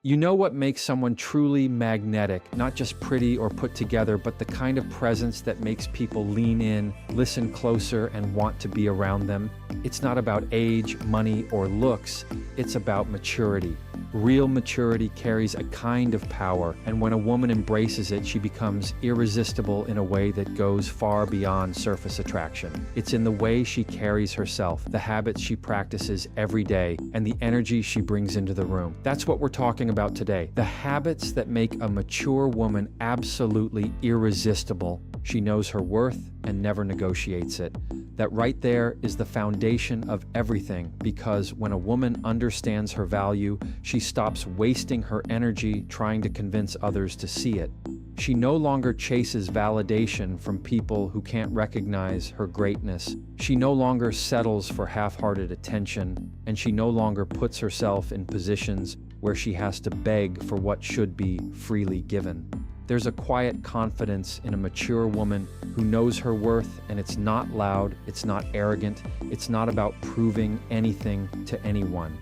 You know what makes someone truly magnetic, not just pretty or put together, but the kind of presence that makes people lean in, listen closer, and want to be around them? It's not about age, money, or looks. It's about maturity. Real maturity carries a kind of power, and when a woman embraces it, she becomes irresistible in a way that goes far beyond surface attraction. It's in the way she carries herself, the habits she practices every day, and the energy she brings into the room. That's what we're talking about today. The habits that make a mature woman absolutely irresistible. She knows her worth and never negotiates it. That right there is the foundation of everything, because when a woman understands her value, she stops wasting her energy trying to convince others to see it. She no longer chases validation from people who can't recognize her greatness. She no longer settles for half-hearted attention, and she no longer puts herself in positions where she has to beg for what should be freely given. There's a quiet confidence in a mature woman who knows her worth, and it's not loud, it's not arrogant, it's not about proving anything to anyone.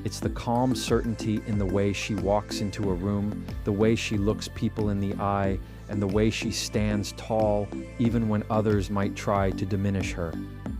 It's the calm certainty in the way she walks into a room, the way she looks people in the eye, and the way she stands tall even when others might try to diminish her.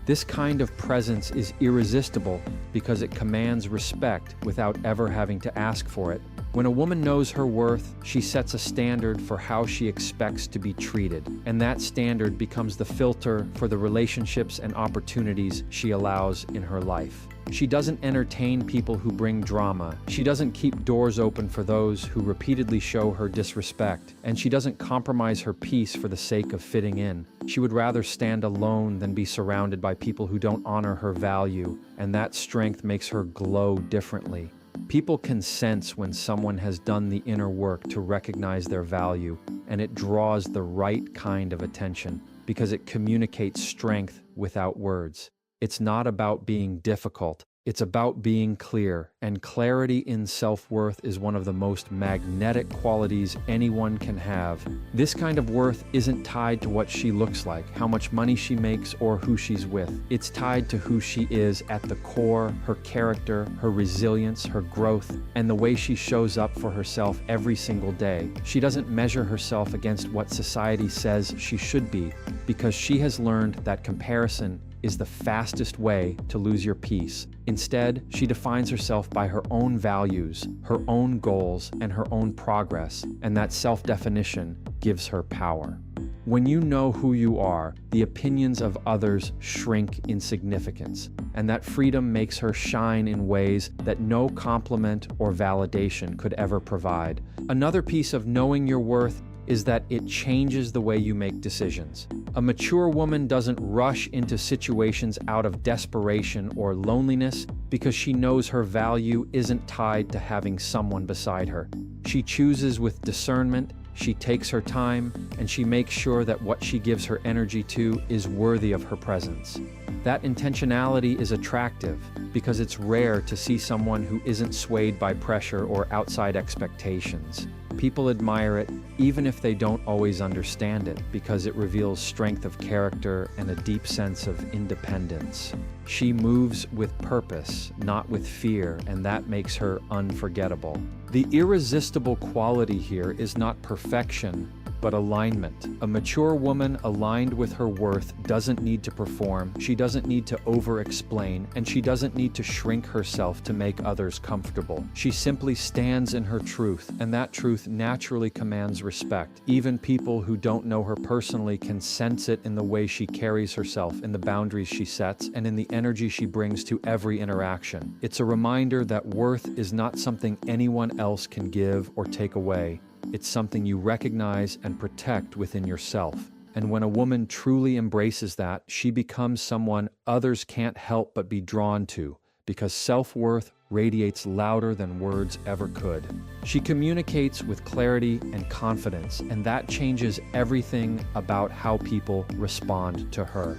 This kind of presence is irresistible because it commands respect without ever having to ask for it. When a woman knows her worth, she sets a standard for how she expects to be treated, and that standard becomes the filter for the relationships and opportunities she allows in her life. She doesn't entertain people who bring drama. She doesn't keep doors open for those who repeatedly show her disrespect, and she doesn't compromise her peace for the sake of fitting in. She would rather stand alone than be surrounded by people who don't honor her value, and that strength makes her glow differently. People can sense when someone has done the inner work to recognize their value, and it draws the right kind of attention because it communicates strength without words. It's not about being difficult. It's about being clear, and clarity in self-worth is one of the most magnetic qualities anyone can have. This kind of worth isn't tied to what she looks like, how much money she makes, or who she's with. It's tied to who she is at the core, her character, her resilience, her growth, and the way she shows up for herself every single day. She doesn't measure herself against what society says she should be, because she has learned that comparison is the fastest way to lose your peace. Instead, she defines herself by her own values, her own goals, and her own progress, and that self-definition gives her power. When you know who you are, the opinions of others shrink in significance, and that freedom makes her shine in ways that no compliment or validation could ever provide. Another piece of knowing your worth is that it changes the way you make decisions. A mature woman doesn't rush into situations out of desperation or loneliness because she knows her value isn't tied to having someone beside her. She chooses with discernment, she takes her time, and she makes sure that what she gives her energy to is worthy of her presence. That intentionality is attractive because it's rare to see someone who isn't swayed by pressure or outside expectations. People admire it, even if they don't always understand it, because it reveals strength of character and a deep sense of independence. She moves with purpose, not with fear, and that makes her unforgettable. The irresistible quality here is not perfection, but alignment. A mature woman aligned with her worth doesn't need to perform, she doesn't need to over-explain, and she doesn't need to shrink herself to make others comfortable. She simply stands in her truth, and that truth naturally commands respect. Even people who don't know her personally can sense it in the way she carries herself, in the boundaries she sets, and in the energy she brings to every interaction. It's a reminder that worth is not something anyone else can give or take away. It's something you recognize and protect within yourself. And when a woman truly embraces that, she becomes someone others can't help but be drawn to, because self-worth radiates louder than words ever could. She communicates with clarity and confidence, and that changes everything about how people respond to her.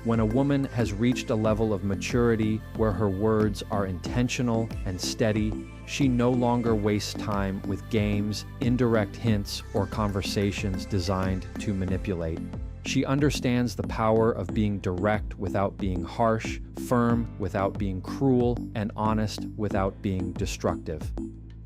When a woman has reached a level of maturity where her words are intentional and steady, she no longer wastes time with games, indirect hints, or conversations designed to manipulate. She understands the power of being direct without being harsh, firm without being cruel, and honest without being destructive.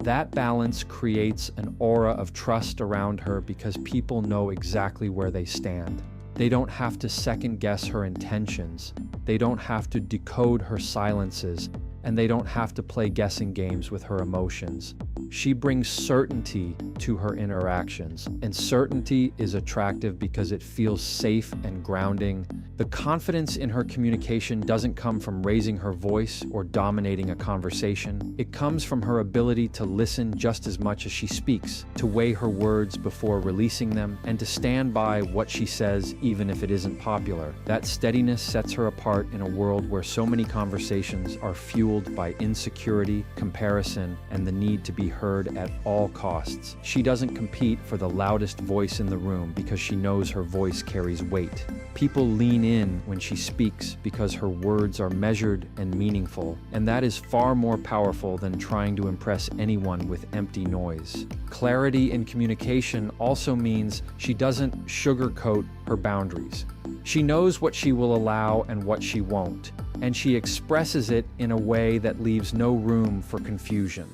That balance creates an aura of trust around her because people know exactly where they stand. They don't have to second-guess her intentions. They don't have to decode her silences, and they don't have to play guessing games with her emotions. She brings certainty to her interactions, and certainty is attractive because it feels safe and grounding. The confidence in her communication doesn't come from raising her voice or dominating a conversation. It comes from her ability to listen just as much as she speaks, to weigh her words before releasing them, and to stand by what she says even if it isn't popular. That steadiness sets her apart in a world where so many conversations are fueled by insecurity, comparison, and the need to be heard at all costs. She doesn't compete for the loudest voice in the room because she knows her voice carries weight. People lean in when she speaks because her words are measured and meaningful, and that is far more powerful than trying to impress anyone with empty noise. Clarity in communication also means she doesn't sugarcoat her boundaries. She knows what she will allow and what she won't, and she expresses it in a way that leaves no room for confusion.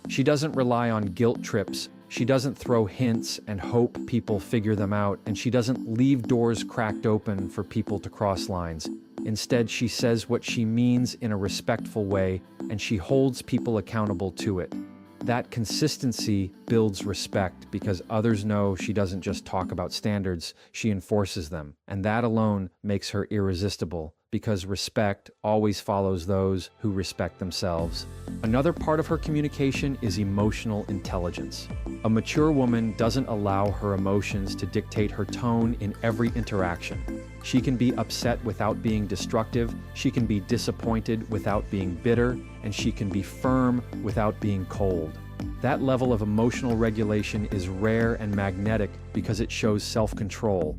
She doesn't rely on guilt trips. She doesn't throw hints and hope people figure them out, and she doesn't leave doors cracked open for people to cross lines. Instead, she says what she means in a respectful way, and she holds people accountable to it. That consistency builds respect because others know she doesn't just talk about standards, she enforces them. And that alone makes her irresistible because respect always follows those who respect themselves. Another part of her communication is emotional intelligence. A mature woman doesn't allow her emotions to dictate her tone in every interaction. She can be upset without being destructive, she can be disappointed without being bitter, and she can be firm without being cold. That level of emotional regulation is rare and magnetic because it shows self-control.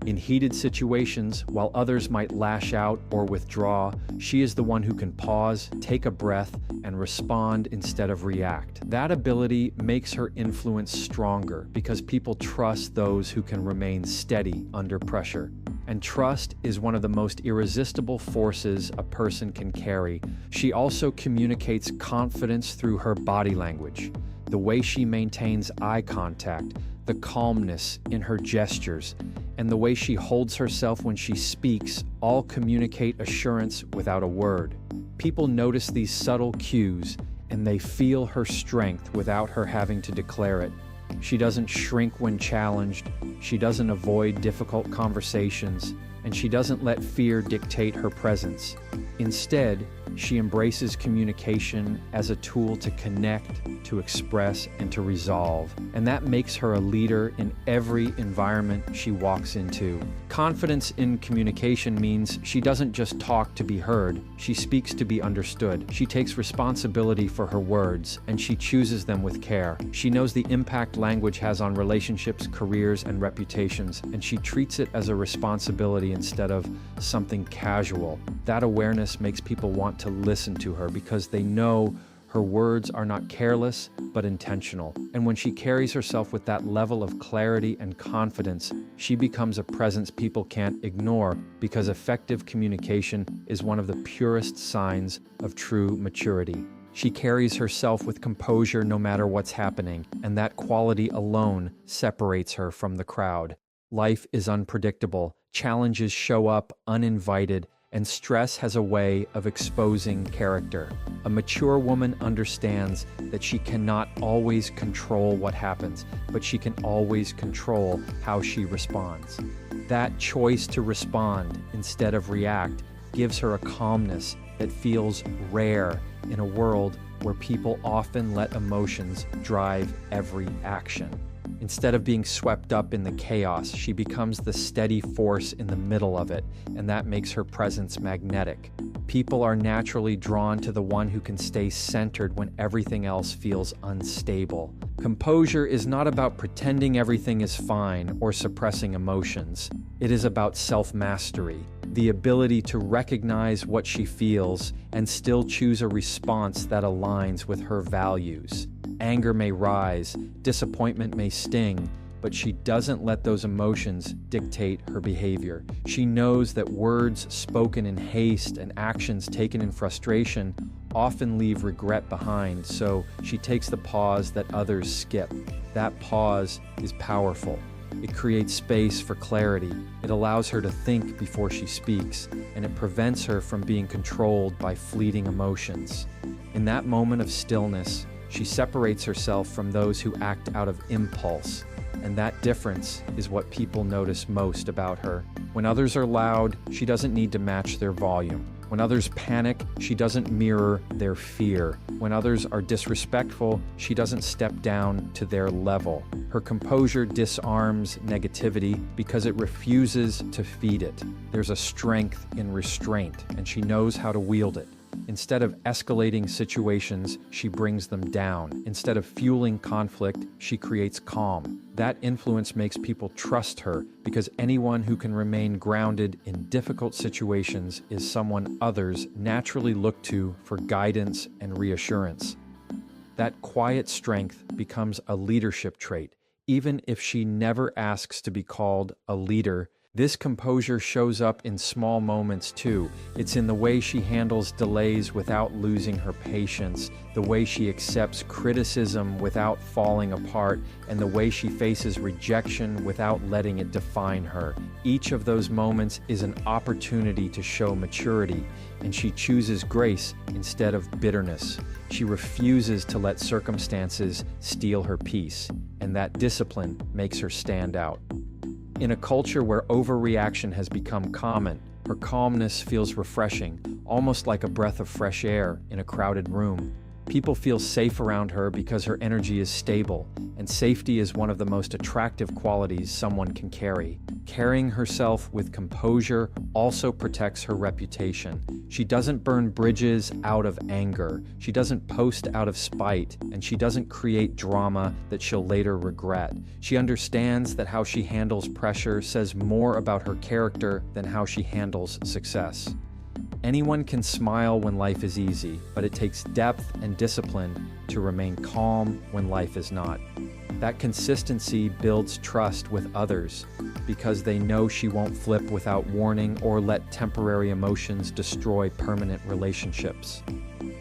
In heated situations, while others might lash out or withdraw, she is the one who can pause, take a breath, and respond instead of react. That ability makes her influence stronger because people trust those who can remain steady under pressure. And trust is one of the most irresistible forces a person can carry. She also communicates confidence through her body language, the way she maintains eye contact, the calmness in her gestures, and the way she holds herself when she speaks all communicate assurance without a word. People notice these subtle cues, and they feel her strength without her having to declare it. She doesn't shrink when challenged, she doesn't avoid difficult conversations, and she doesn't let fear dictate her presence. Instead, she embraces communication as a tool to connect, to express, and to resolve. And that makes her a leader in every environment she walks into. Confidence in communication means she doesn't just talk to be heard, she speaks to be understood. She takes responsibility for her words, and she chooses them with care. She knows the impact language has on relationships, careers, and reputations, and she treats it as a responsibility instead of something casual. That awareness makes people want to listen to her because they know her words are not careless, but intentional. And when she carries herself with that level of clarity and confidence, she becomes a presence people can't ignore because effective communication is one of the purest signs of true maturity. She carries herself with composure no matter what's happening, and that quality alone separates her from the crowd. Life is unpredictable, challenges show up uninvited, and stress has a way of exposing character. A mature woman understands that she cannot always control what happens, but she can always control how she responds. That choice to respond instead of react gives her a calmness that feels rare in a world where people often let emotions drive every action. Instead of being swept up in the chaos, she becomes the steady force in the middle of it, and that makes her presence magnetic. People are naturally drawn to the one who can stay centered when everything else feels unstable. Composure is not about pretending everything is fine or suppressing emotions. It is about self-mastery, the ability to recognize what she feels and still choose a response that aligns with her values. Anger may rise, disappointment may sting, but she doesn't let those emotions dictate her behavior. She knows that words spoken in haste and actions taken in frustration often leave regret behind, so she takes the pause that others skip. That pause is powerful. It creates space for clarity. It allows her to think before she speaks, and it prevents her from being controlled by fleeting emotions. In that moment of stillness, she separates herself from those who act out of impulse, and that difference is what people notice most about her. When others are loud, she doesn't need to match their volume. When others panic, she doesn't mirror their fear. When others are disrespectful, she doesn't step down to their level. Her composure disarms negativity because it refuses to feed it. There's a strength in restraint, and she knows how to wield it. Instead of escalating situations, she brings them down. Instead of fueling conflict, she creates calm. That influence makes people trust her because anyone who can remain grounded in difficult situations is someone others naturally look to for guidance and reassurance. That quiet strength becomes a leadership trait. Even if she never asks to be called a leader, this composure shows up in small moments too. It's in the way she handles delays without losing her patience, the way she accepts criticism without falling apart, and the way she faces rejection without letting it define her. Each of those moments is an opportunity to show maturity, and she chooses grace instead of bitterness. She refuses to let circumstances steal her peace, and that discipline makes her stand out. In a culture where overreaction has become common, her calmness feels refreshing, almost like a breath of fresh air in a crowded room. People feel safe around her because her energy is stable, and safety is one of the most attractive qualities someone can carry. Carrying herself with composure also protects her reputation. She doesn't burn bridges out of anger. She doesn't post out of spite, and she doesn't create drama that she'll later regret. She understands that how she handles pressure says more about her character than how she handles success. Anyone can smile when life is easy, but it takes depth and discipline to remain calm when life is not. That consistency builds trust with others because they know she won't flip without warning or let temporary emotions destroy permanent relationships.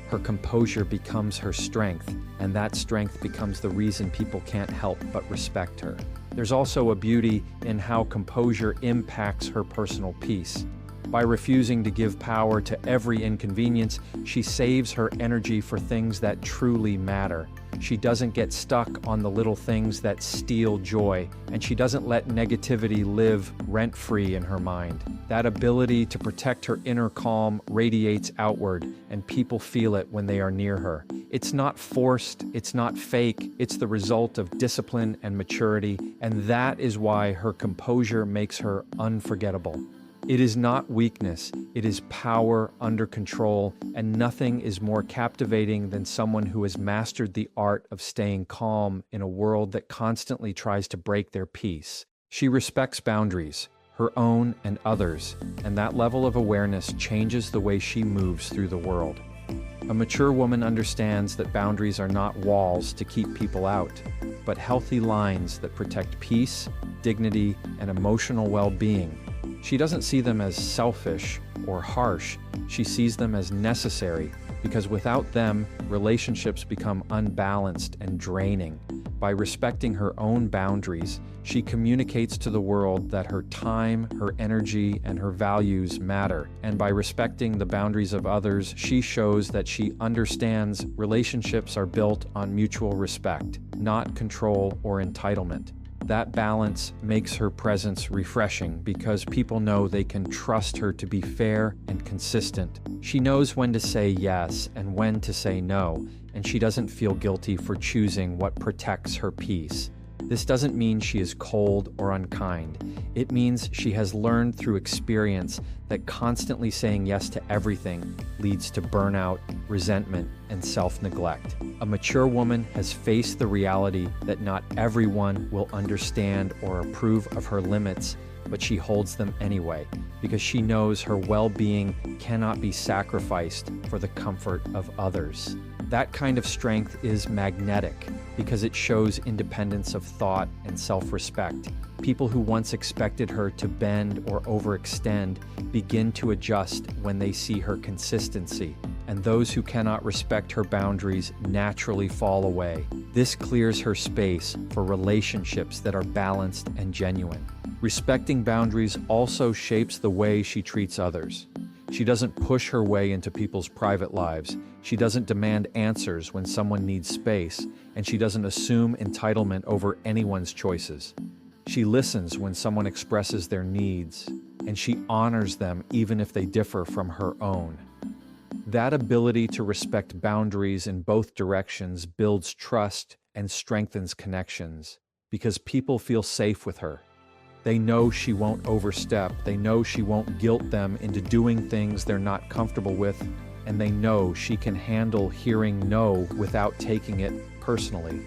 Her composure becomes her strength, and that strength becomes the reason people can't help but respect her. There's also a beauty in how composure impacts her personal peace. By refusing to give power to every inconvenience, she saves her energy for things that truly matter. She doesn't get stuck on the little things that steal joy, and she doesn't let negativity live rent-free in her mind. That ability to protect her inner calm radiates outward, and people feel it when they are near her. It's not forced, it's not fake, it's the result of discipline and maturity, and that is why her composure makes her unforgettable. It is not weakness, it is power under control, and nothing is more captivating than someone who has mastered the art of staying calm in a world that constantly tries to break their peace. She respects boundaries, her own and others, and that level of awareness changes the way she moves through the world. A mature woman understands that boundaries are not walls to keep people out, but healthy lines that protect peace, dignity, and emotional well-being. She doesn't see them as selfish or harsh. She sees them as necessary because without them, relationships become unbalanced and draining. By respecting her own boundaries, she communicates to the world that her time, her energy, and her values matter. And by respecting the boundaries of others, she shows that she understands relationships are built on mutual respect, not control or entitlement. That balance makes her presence refreshing because people know they can trust her to be fair and consistent. She knows when to say yes and when to say no, and she doesn't feel guilty for choosing what protects her peace. This doesn't mean she is cold or unkind. It means she has learned through experience that constantly saying yes to everything leads to burnout, resentment, and self-neglect. A mature woman has faced the reality that not everyone will understand or approve of her limits, but she holds them anyway because she knows her well-being cannot be sacrificed for the comfort of others. That kind of strength is magnetic because it shows independence of thought and self-respect. People who once expected her to bend or overextend begin to adjust when they see her consistency, and those who cannot respect her boundaries naturally fall away. This clears her space for relationships that are balanced and genuine. Respecting boundaries also shapes the way she treats others. She doesn't push her way into people's private lives. She doesn't demand answers when someone needs space, and she doesn't assume entitlement over anyone's choices. She listens when someone expresses their needs, and she honors them even if they differ from her own. That ability to respect boundaries in both directions builds trust and strengthens connections because people feel safe with her. They know she won't overstep, they know she won't guilt them into doing things they're not comfortable with, and they know she can handle hearing no without taking it personally.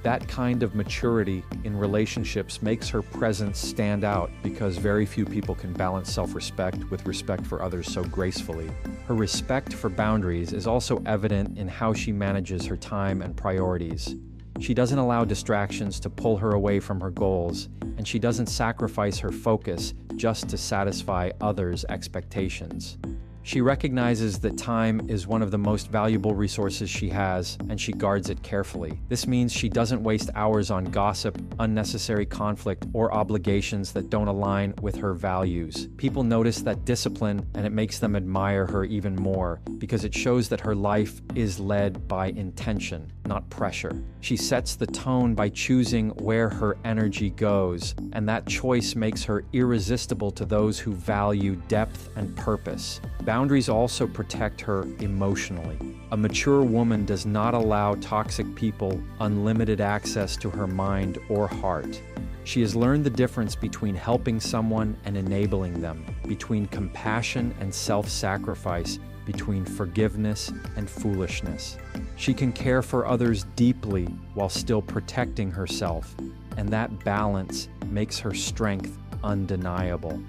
That kind of maturity in relationships makes her presence stand out because very few people can balance self-respect with respect for others so gracefully. Her respect for boundaries is also evident in how she manages her time and priorities. She doesn't allow distractions to pull her away from her goals, and she doesn't sacrifice her focus just to satisfy others' expectations. She recognizes that time is one of the most valuable resources she has, and she guards it carefully. This means she doesn't waste hours on gossip, unnecessary conflict, or obligations that don't align with her values. People notice that discipline, and it makes them admire her even more, because it shows that her life is led by intention, not pressure. She sets the tone by choosing where her energy goes, and that choice makes her irresistible to those who value depth and purpose. Boundaries also protect her emotionally. A mature woman does not allow toxic people unlimited access to her mind or heart. She has learned the difference between helping someone and enabling them, between compassion and self-sacrifice, between forgiveness and foolishness. She can care for others deeply while still protecting herself, and that balance makes her strength undeniable.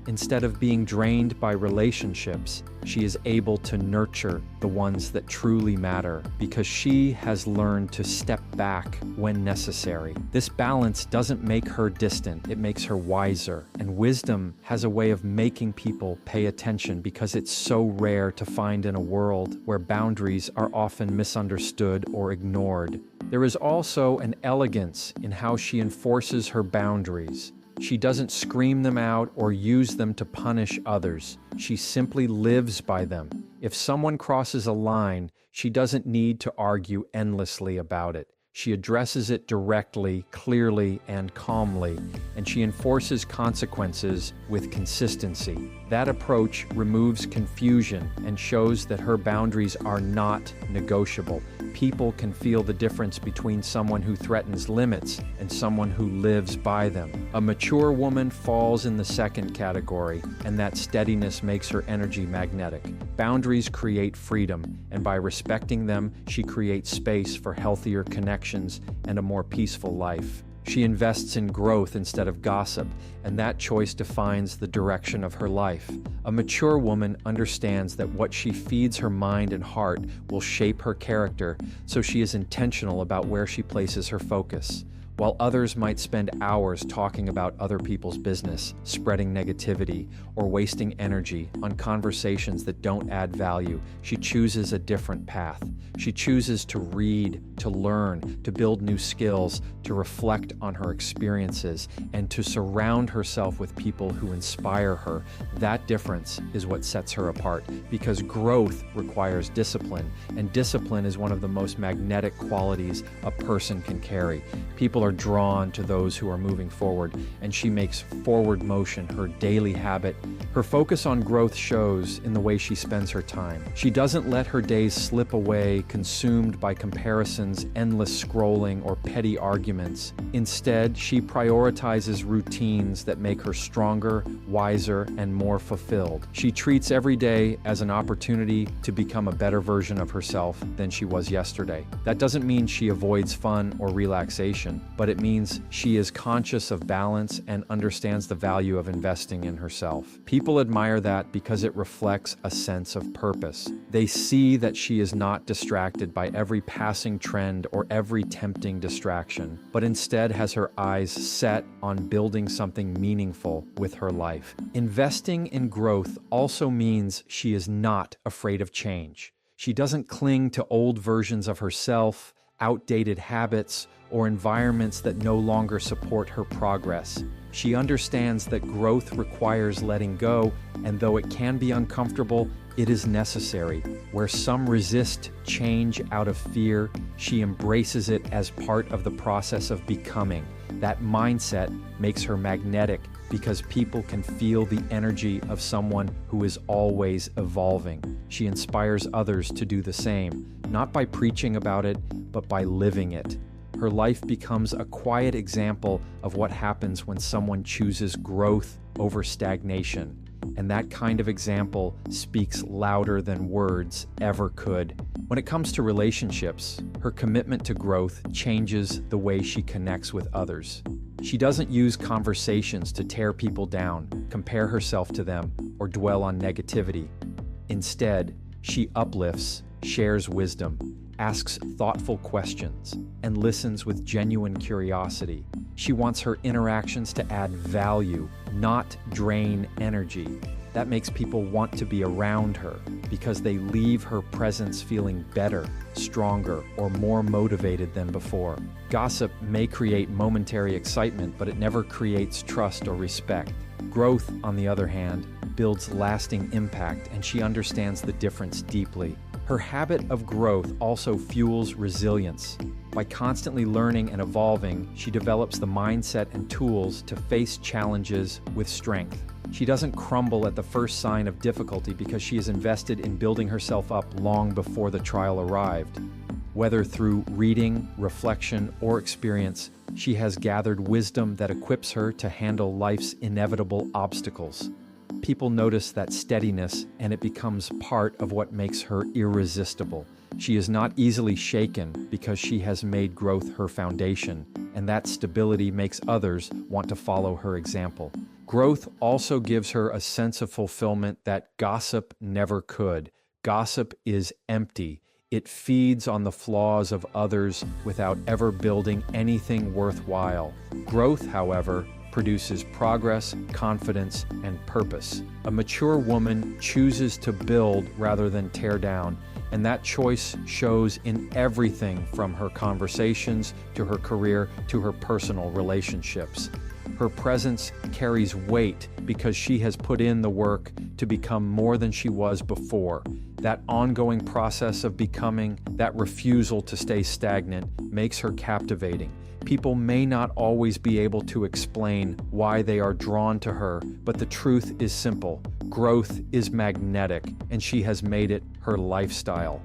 Instead of being drained by relationships, she is able to nurture the ones that truly matter because she has learned to step back when necessary. This balance doesn't make her distant, it makes her wiser. And wisdom has a way of making people pay attention because it's so rare to find in a world where boundaries are often misunderstood or ignored. There is also an elegance in how she enforces her boundaries. She doesn't scream them out or use them to punish others. She simply lives by them. If someone crosses a line, she doesn't need to argue endlessly about it. She addresses it directly, clearly, and calmly, and she enforces consequences with consistency. That approach removes confusion and shows that her boundaries are not negotiable. People can feel the difference between someone who threatens limits and someone who lives by them. A mature woman falls in the second category, and that steadiness makes her energy magnetic. Boundaries create freedom, and by respecting them, she creates space for healthier connections and a more peaceful life. She invests in growth instead of gossip, and that choice defines the direction of her life. A mature woman understands that what she feeds her mind and heart will shape her character, so she is intentional about where she places her focus. While others might spend hours talking about other people's business, spreading negativity, or wasting energy on conversations that don't add value, she chooses a different path. She chooses to read, to learn, to build new skills, to reflect on her experiences, and to surround herself with people who inspire her. That difference is what sets her apart, because growth requires discipline, and discipline is one of the most magnetic qualities a person can carry. People are drawn to those who are moving forward, and she makes forward motion her daily habit. Her focus on growth shows in the way she spends her time. She doesn't let her days slip away, consumed by comparisons, endless scrolling, or petty arguments. Instead, she prioritizes routines that make her stronger, wiser, and more fulfilled. She treats every day as an opportunity to become a better version of herself than she was yesterday. That doesn't mean she avoids fun or relaxation. but it means she is conscious of balance and understands the value of investing in herself. People admire that because it reflects a sense of purpose. They see that she is not distracted by every passing trend or every tempting distraction, but instead has her eyes set on building something meaningful with her life. Investing in growth also means she is not afraid of change. She doesn't cling to old versions of herself, outdated habits, or environments that no longer support her progress. She understands that growth requires letting go, and though it can be uncomfortable, it is necessary. Where some resist change out of fear, she embraces it as part of the process of becoming. That mindset makes her magnetic because people can feel the energy of someone who is always evolving. She inspires others to do the same, not by preaching about it, but by living it. Her life becomes a quiet example of what happens when someone chooses growth over stagnation. And that kind of example speaks louder than words ever could. When it comes to relationships, her commitment to growth changes the way she connects with others. She doesn't use conversations to tear people down, compare herself to them, or dwell on negativity. Instead, she uplifts, shares wisdom, asks thoughtful questions, and listens with genuine curiosity. She wants her interactions to add value, not drain energy. That makes people want to be around her because they leave her presence feeling better, stronger, or more motivated than before. Gossip may create momentary excitement, but it never creates trust or respect. Growth, on the other hand, builds lasting impact, and she understands the difference deeply. Her habit of growth also fuels resilience. By constantly learning and evolving, she develops the mindset and tools to face challenges with strength. She doesn't crumble at the first sign of difficulty because she is invested in building herself up long before the trial arrived. Whether through reading, reflection, or experience, she has gathered wisdom that equips her to handle life's inevitable obstacles. People notice that steadiness, and it becomes part of what makes her irresistible. She is not easily shaken because she has made growth her foundation, and that stability makes others want to follow her example. Growth also gives her a sense of fulfillment that gossip never could. Gossip is empty. It feeds on the flaws of others without ever building anything worthwhile. Growth, however, produces progress, confidence, and purpose. A mature woman chooses to build rather than tear down, and that choice shows in everything from her conversations to her career to her personal relationships. Her presence carries weight because she has put in the work to become more than she was before. That ongoing process of becoming, that refusal to stay stagnant, makes her captivating. People may not always be able to explain why they are drawn to her, but the truth is simple. Growth is magnetic, and she has made it her lifestyle.